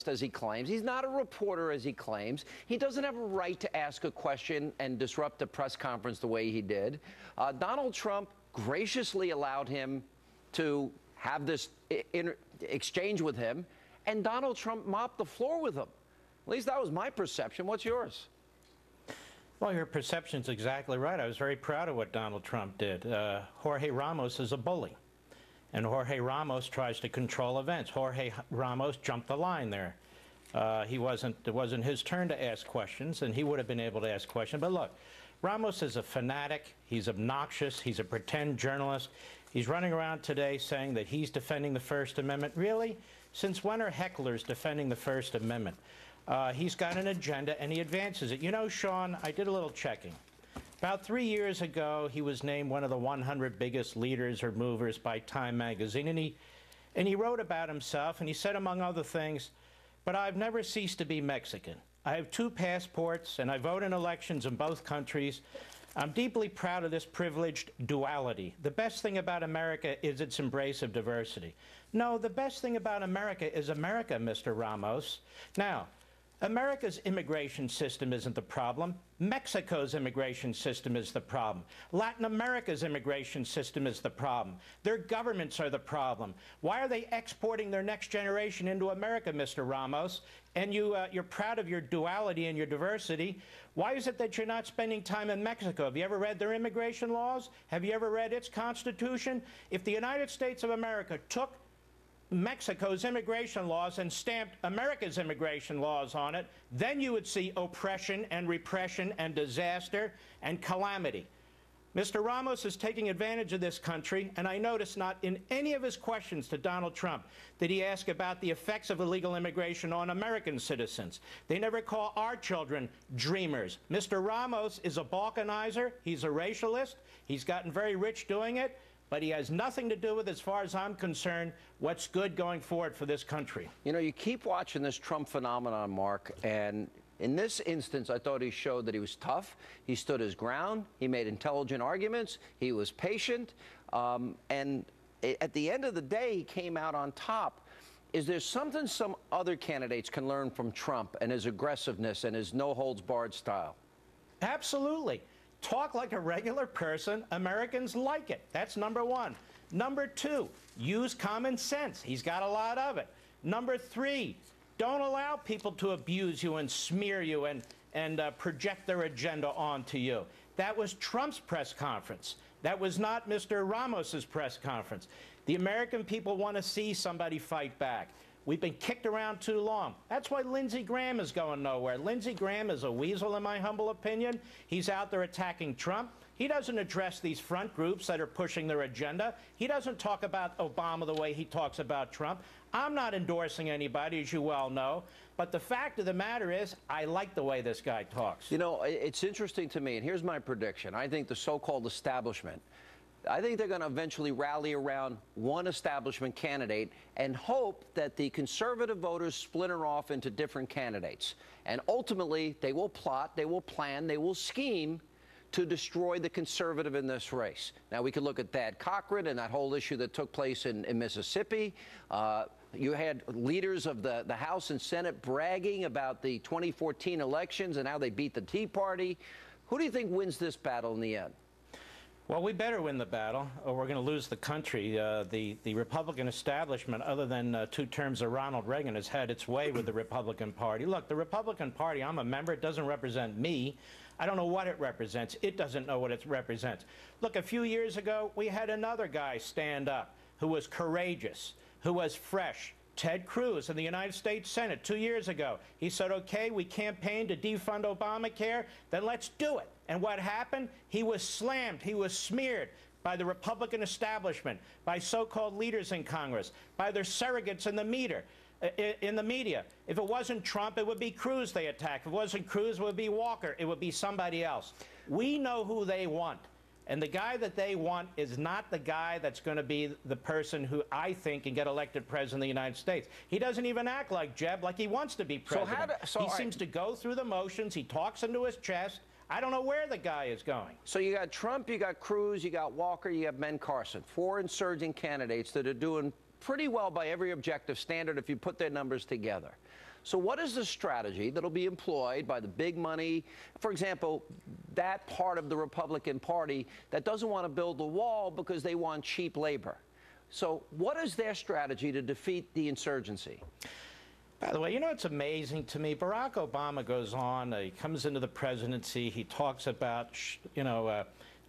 as he claims. He's not a reporter as he claims. He doesn't have a right to ask a question and disrupt a press conference the way he did. Donald Trump graciously allowed him to have this exchange with him, and Donald Trump mopped the floor with him. At least that was my perception. What's yours? Well, your perception's exactly right. I was very proud of what Donald Trump did. Jorge Ramos is a bully, and Jorge Ramos tries to control events. Jorge Ramos jumped the line there. It wasn't his turn to ask questions, and he would have been able to ask questions. But look, Ramos is a fanatic. He's obnoxious. He's a pretend journalist. He's running around today saying that he's defending the First Amendment. Really? Since when are hecklers defending the First Amendment? He's got an agenda, and he advances it. You know, Sean, I did a little checking. About 3 years ago, he was named one of the 100 biggest leaders or movers by Time magazine, and he wrote about himself, and he said, among other things, "But I've never ceased to be Mexican. I have 2 passports, and I vote in elections in both countries. I'm deeply proud of this privileged duality. The best thing about America is its embrace of diversity." No, the best thing about America is America, Mr. Ramos. Now, America's immigration system isn't the problem. Mexico's immigration system is the problem. Latin America's immigration system is the problem. Their governments are the problem. Why are they exporting their next generation into America, Mr. Ramos? And you're proud of your duality and your diversity. Why is it that you're not spending time in Mexico? Have you ever read their immigration laws? Have you ever read its constitution? If the United States of America took Mexico's immigration laws and stamped America's immigration laws on it, then you would see oppression and repression and disaster and calamity. Mr. Ramos is taking advantage of this country, and I noticed not in any of his questions to Donald Trump did he ask about the effects of illegal immigration on American citizens. They never call our children dreamers. Mr. Ramos is a balkanizer. He's a racialist. He's gotten very rich doing it. But he has nothing to do with, as far as I'm concerned, what's good going forward for this country. You know, you keep watching this Trump phenomenon, Mark, and in this instance, I thought he showed that he was tough. He stood his ground. He made intelligent arguments. He was patient. And at the end of the day, he came out on top. Is there something some other candidates can learn from Trump and his aggressiveness and his no-holds-barred style? Absolutely. Talk like a regular person. Americans like it. That's number 1. Number 2, use common sense. He's got a lot of it. Number 3, don't allow people to abuse you and smear you and project their agenda onto you. That was Trump's press conference. That was not Mr. Ramos's press conference. The American people want to see somebody fight back. We've been kicked around too long. That's why Lindsey Graham is going nowhere. Lindsey Graham is a weasel, in my humble opinion. He's out there attacking Trump. He doesn't address these front groups that are pushing their agenda. He doesn't talk about Obama the way he talks about Trump. I'm not endorsing anybody, as you well know. But the fact of the matter is, I like the way this guy talks. You know, it's interesting to me, and here's my prediction. I think the so-called establishment, I think they're going to eventually rally around one establishment candidate and hope that the conservative voters splinter off into different candidates. And ultimately, they will plot, they will plan, they will scheme to destroy the conservative in this race. Now, we could look at Thad Cochran and that whole issue that took place in Mississippi. You had leaders of the House and Senate bragging about the 2014 elections and how they beat the Tea Party. Who do you think wins this battle in the end? Well, we better win the battle, or we're going to lose the country. The Republican establishment, other than 2 terms of Ronald Reagan, has had its way with the Republican Party. Look, the Republican Party, I'm a member. It doesn't represent me. I don't know what it represents. It doesn't know what it represents. Look, a few years ago, we had another guy stand up who was courageous, who was fresh. Ted Cruz in the United States Senate 2 years ago. He said, okay, we campaigned to defund Obamacare, then let's do it. And what happened? He was slammed, he was smeared by the Republican establishment, by so-called leaders in Congress, by their surrogates in the media. If it wasn't Trump, it would be Cruz they attacked. If it wasn't Cruz, it would be Walker. It would be somebody else. We know who they want. And the guy that they want is not the guy that's going to be the person who I think can get elected president of the United States. He doesn't even act like Jeb, like he wants to be president. He seems to go through the motions. He talks into his chest. I don't know where the guy is going. So you got Trump, you got Cruz, you got Walker, you have Ben Carson. 4 insurgent candidates that are doing pretty well by every objective standard if you put their numbers together. So what is the strategy that'll be employed by the big money, for example, that part of the Republican Party that doesn't want to build the wall because they want cheap labor? So what is their strategy to defeat the insurgency? By the way, you know, it's amazing to me. Barack Obama goes on, he comes into the presidency, he talks about,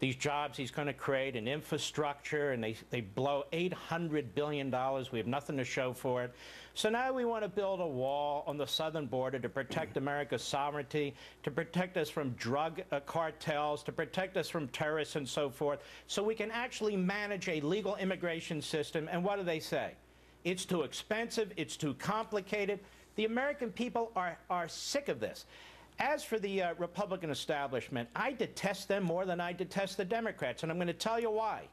these jobs he's going to create and infrastructure, and they blow $800 billion. We have nothing to show for it. So now we want to build a wall on the southern border to protect America's sovereignty, to protect us from drug cartels, to protect us from terrorists and so forth, so we can actually manage a legal immigration system. And what do they say? It's too expensive, it's too complicated. The American people are sick of this. As for the Republican establishment, I detest them more than I detest the Democrats, and I'm going to tell you why.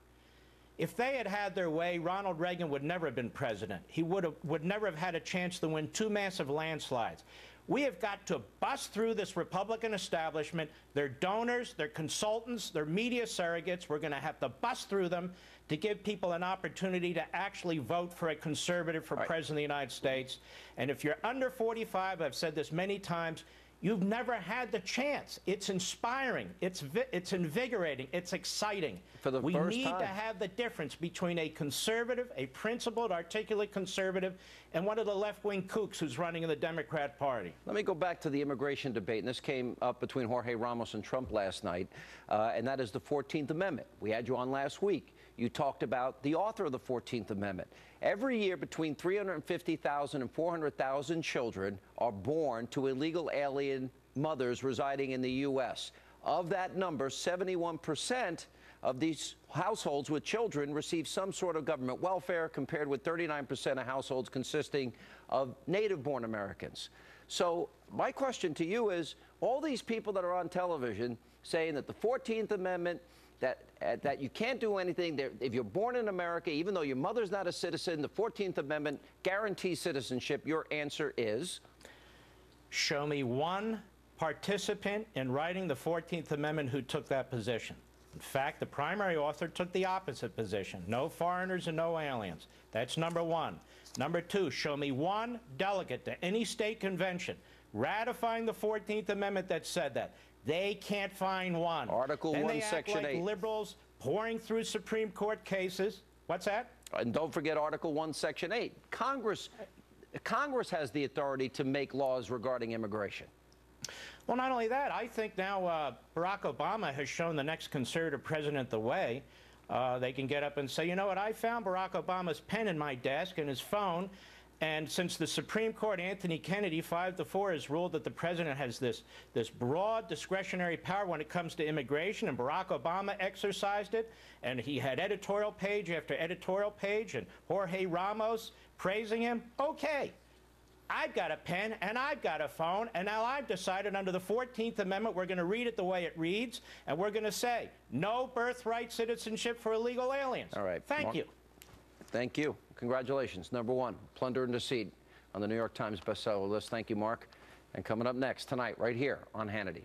If they had had their way, Ronald Reagan would never have been president. He would never have had a chance to win 2 massive landslides. We have got to bust through this Republican establishment, their donors, their consultants, their media surrogates. We're going to have to bust through them to give people an opportunity to actually vote for a conservative for president of the United States. And if you're under 45, I've said this many times, you've never had the chance. It's inspiring. It's invigorating. It's exciting. For the we first need time. to have the difference between a conservative, a principled, articulate conservative, and one of the left-wing kooks who's running in the Democrat Party. Let me go back to the immigration debate, and this came up between Jorge Ramos and Trump last night, and that is the 14th Amendment. We had you on last week. You talked about the author of the 14th Amendment. Every year, between 350,000 and 400,000 children are born to illegal alien mothers residing in the U.S. Of that number, 71% of these households with children receive some sort of government welfare, compared with 39% of households consisting of native-born Americans. So my question to you is, all these people that are on television saying that the 14th Amendment, that you can't do anything. If you're born in America, even though your mother's not a citizen, the 14th Amendment guarantees citizenship. Your answer is? Show me one participant in writing the 14th Amendment who took that position. In fact, the primary author took the opposite position. No foreigners and no aliens. That's number one. Number two, show me one delegate to any state convention ratifying the 14th Amendment that said that. They can't find one. Article 1, Section 8. Liberals pouring through Supreme Court cases. What's that? And don't forget Article 1, Section 8. Congress has the authority to make laws regarding immigration. Well, not only that, I think now Barack Obama has shown the next conservative president the way. They can get up and say, you know what, I found Barack Obama's pen in my desk and his phone, and since the Supreme Court, Anthony Kennedy, 5-4, has ruled that the president has this broad discretionary power when it comes to immigration, and Barack Obama exercised it, and he had editorial page after editorial page, and Jorge Ramos praising him. Okay, I've got a pen, and I've got a phone, and now I've decided under the 14th Amendment we're going to read it the way it reads, and we're going to say no birthright citizenship for illegal aliens. All right. Thank you. Thank you. Congratulations. Number one, Plunder and Deceit on the New York Times bestseller list. Thank you, Mark. And coming up next tonight, right here on Hannity.